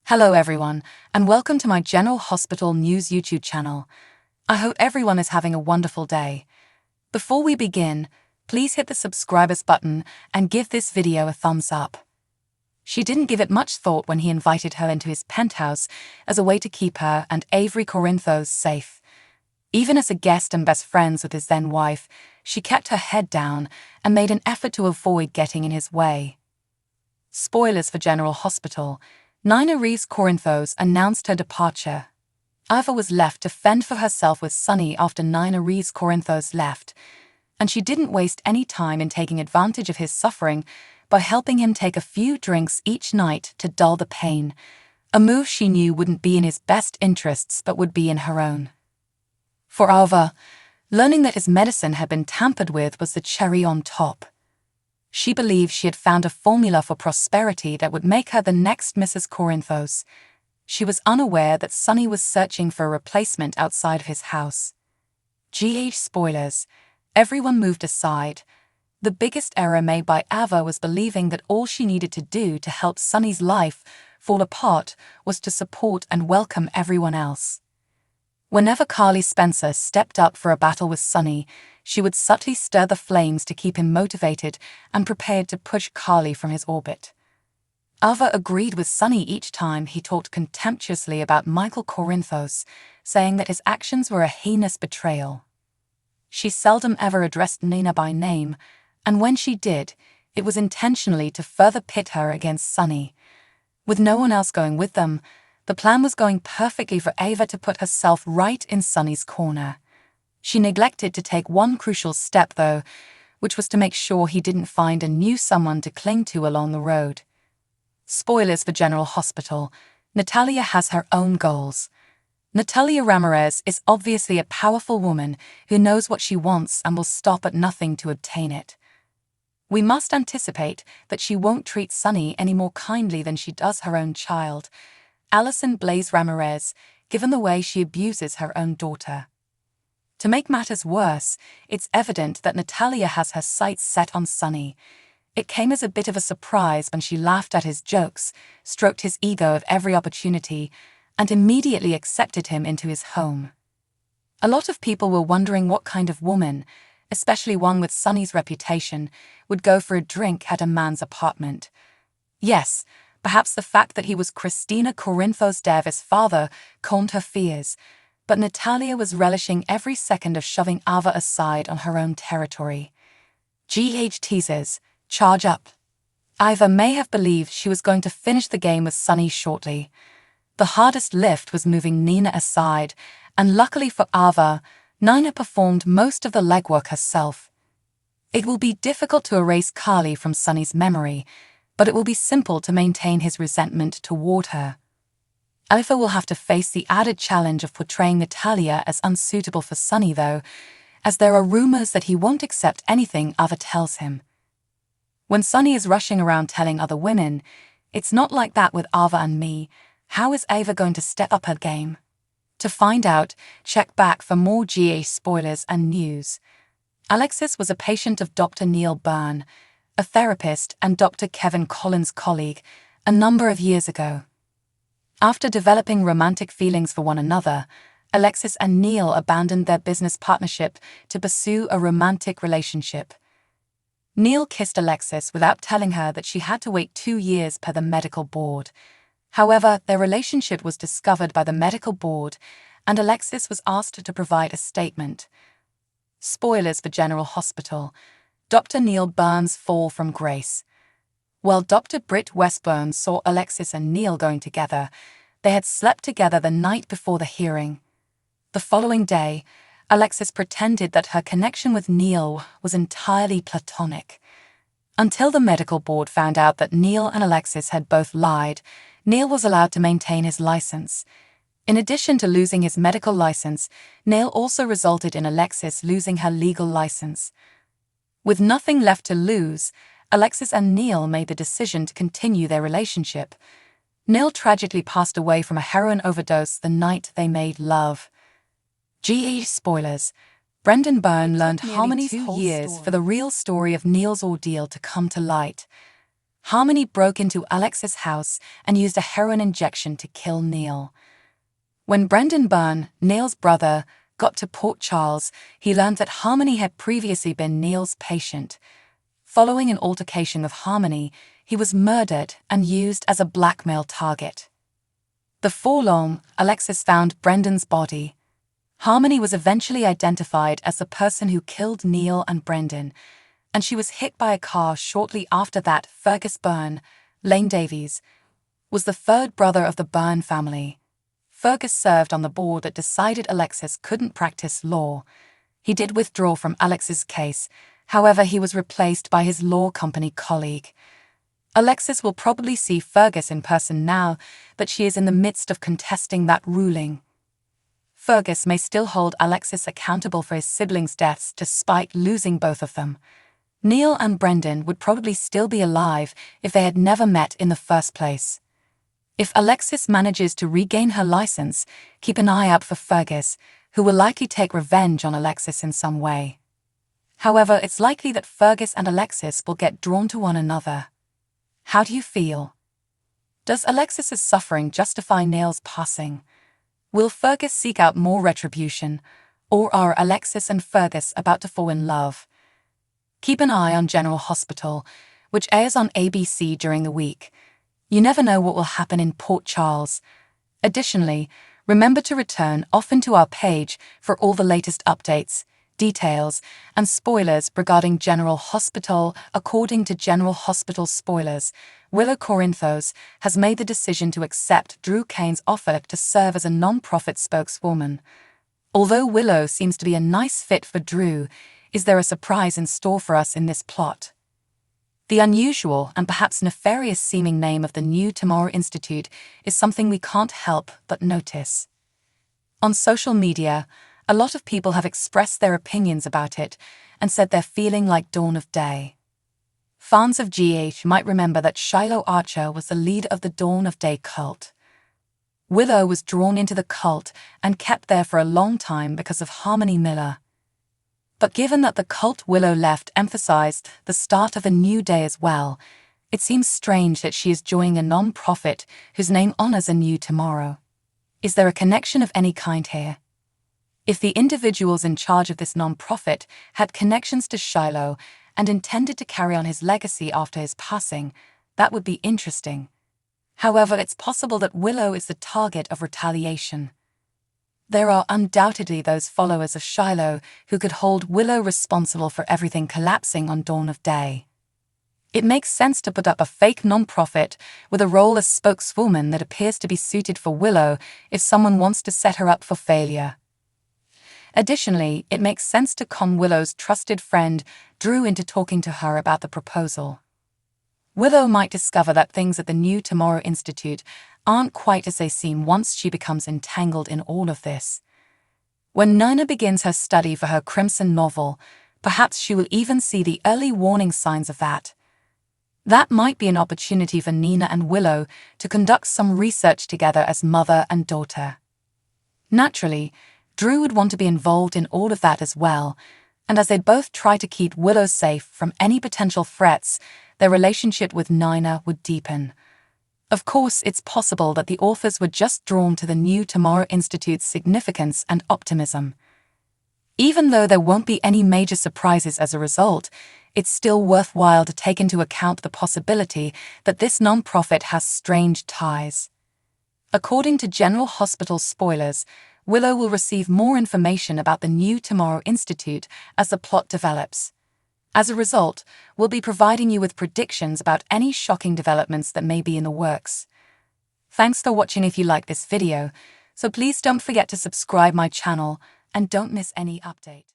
Hello everyone, and welcome to my General Hospital News YouTube channel. I hope everyone is having a wonderful day. Before we begin, please hit the subscribers button and give this video a thumbs up. She didn't give it much thought when he invited her into his penthouse as a way to keep her and Avery Corinthos safe. Even as a guest and best friends with his then wife, she kept her head down and made an effort to avoid getting in his way. Spoilers for General Hospital. Nina Reeves Corinthos announced her departure. Ava was left to fend for herself with Sonny after Nina Reeves Corinthos left, and she didn't waste any time in taking advantage of his suffering by helping him take a few drinks each night to dull the pain, a move she knew wouldn't be in his best interests but would be in her own. For Ava, learning that his medicine had been tampered with was the cherry on top. She believed she had found a formula for prosperity that would make her the next Mrs. Corinthos. She was unaware that Sonny was searching for a replacement outside of his house. Spoilers. Everyone moved aside. The biggest error made by Ava was believing that all she needed to do to help Sonny's life fall apart was to support and welcome everyone else. Whenever Carly Spencer stepped up for a battle with Sonny, she would subtly stir the flames to keep him motivated and prepared to push Carly from his orbit. Ava agreed with Sonny each time he talked contemptuously about Michael Corinthos, saying that his actions were a heinous betrayal. She seldom ever addressed Nina by name, and when she did, it was intentionally to further pit her against Sonny. With no one else going with them, the plan was going perfectly for Ava to put herself right in Sonny's corner. She neglected to take one crucial step, though, which was to make sure he didn't find a new someone to cling to along the road. Spoilers for General Hospital. Natalia has her own goals. Natalia Ramirez is obviously a powerful woman who knows what she wants and will stop at nothing to obtain it. We must anticipate that she won't treat Sonny any more kindly than she does her own child, Alison Blaze Ramirez, given the way she abuses her own daughter. To make matters worse, it's evident that Natalia has her sights set on Sonny. It came as a bit of a surprise when she laughed at his jokes, stroked his ego at every opportunity, and immediately accepted him into his home. A lot of people were wondering what kind of woman, especially one with Sonny's reputation, would go for a drink at a man's apartment. Yes, perhaps the fact that he was Christina Corinthos Davis' father calmed her fears, but Natalia was relishing every second of shoving Ava aside on her own territory. Teasers, charge up. Ava may have believed she was going to finish the game with Sonny shortly. The hardest lift was moving Nina aside, and luckily for Ava, Nina performed most of the legwork herself. It will be difficult to erase Carly from Sonny's memory, but it will be simple to maintain his resentment toward her. Ava will have to face the added challenge of portraying Natalia as unsuitable for Sonny, though, as there are rumors that he won't accept anything Ava tells him. When Sonny is rushing around telling other women, it's not like that with Ava and me. How is Ava going to step up her game? To find out, check back for more spoilers and news. Alexis was a patient of Dr. Neil Byrne, a therapist and Dr. Kevin Collins' colleague, a number of years ago. After developing romantic feelings for one another, Alexis and Neil abandoned their business partnership to pursue a romantic relationship. Neil kissed Alexis without telling her that she had to wait 2 years per the medical board. However, their relationship was discovered by the medical board, and Alexis was asked to provide a statement. Spoilers for General Hospital. Dr. Neil Byrne's fall from grace. While Dr. Britt Westburn saw Alexis and Neil going together, they had slept together the night before the hearing. The following day, Alexis pretended that her connection with Neil was entirely platonic. Until the medical board found out that Neil and Alexis had both lied, Neil was allowed to maintain his license. In addition to losing his medical license, Neil also resulted in Alexis losing her legal license. With nothing left to lose, Alexis and Neil made the decision to continue their relationship. Neil tragically passed away from a heroin overdose the night they made love. Spoilers. Brendan Byrne learned how many 2 years for the real story of Neil's ordeal to come to light. Harmony broke into Alex's house and used a heroin injection to kill Neil. When Brendan Byrne, Neil's brother, got to Port Charles, he learned that Harmony had previously been Neil's patient. Following an altercation with Harmony, he was murdered and used as a blackmail target. Before long, Alexis found Brendan's body. Harmony was eventually identified as the person who killed Neil and Brendan, and she was hit by a car shortly after that. Fergus Byrne, Lane Davies, was the third brother of the Byrne family. Fergus served on the board that decided Alexis couldn't practice law. He did withdraw from Alex's case, however he was replaced by his law company colleague. Alexis will probably see Fergus in person now, but she is in the midst of contesting that ruling. Fergus may still hold Alexis accountable for his siblings' deaths despite losing both of them. Neil and Brendan would probably still be alive if they had never met in the first place. If Alexis manages to regain her license, keep an eye out for Fergus, who will likely take revenge on Alexis in some way. However, it's likely that Fergus and Alexis will get drawn to one another. How do you feel? Does Alexis's suffering justify Neil's passing? Will Fergus seek out more retribution, or are Alexis and Fergus about to fall in love? Keep an eye on General Hospital, which airs on ABC during the week. You never know what will happen in Port Charles. Additionally, remember to return often to our page for all the latest updates, details, and spoilers regarding General Hospital. According to General Hospital spoilers, Willow Corinthos has made the decision to accept Drew Kane's offer to serve as a non-profit spokeswoman. Although Willow seems to be a nice fit for Drew, is there a surprise in store for us in this plot? The unusual and perhaps nefarious-seeming name of the New Tomorrow Institute is something we can't help but notice. On social media, a lot of people have expressed their opinions about it and said they're feeling like Dawn of Day. Fans of GH might remember that Shiloh Archer was the leader of the Dawn of Day cult. Willow was drawn into the cult and kept there for a long time because of Harmony Miller. But given that the cult Willow left emphasized the start of a new day as well, it seems strange that she is joining a non-profit whose name honors a new tomorrow. Is there a connection of any kind here? If the individuals in charge of this non-profit had connections to Shiloh and intended to carry on his legacy after his passing, that would be interesting. However, it's possible that Willow is the target of retaliation. There are undoubtedly those followers of Shiloh who could hold Willow responsible for everything collapsing on Dawn of Day. It makes sense to put up a fake non-profit with a role as spokeswoman that appears to be suited for Willow if someone wants to set her up for failure. Additionally, it makes sense to con Willow's trusted friend Drew into talking to her about the proposal. Willow might discover that things at the New Tomorrow Institute aren't quite as they seem once she becomes entangled in all of this. When Nina begins her study for her Crimson novel, perhaps she will even see the early warning signs of that. That might be an opportunity for Nina and Willow to conduct some research together as mother and daughter. Naturally, Drew would want to be involved in all of that as well, and as they both try to keep Willow safe from any potential threats, their relationship with Nina would deepen. Of course, it's possible that the authors were just drawn to the New Tomorrow Institute's significance and optimism. Even though there won't be any major surprises as a result, it's still worthwhile to take into account the possibility that this non-profit has strange ties. According to General Hospital spoilers, Willow will receive more information about the New Tomorrow Institute as the plot develops. As a result, we'll be providing you with predictions about any shocking developments that may be in the works. Thanks for watching. If you like this video, so please don't forget to subscribe my channel and don't miss any update.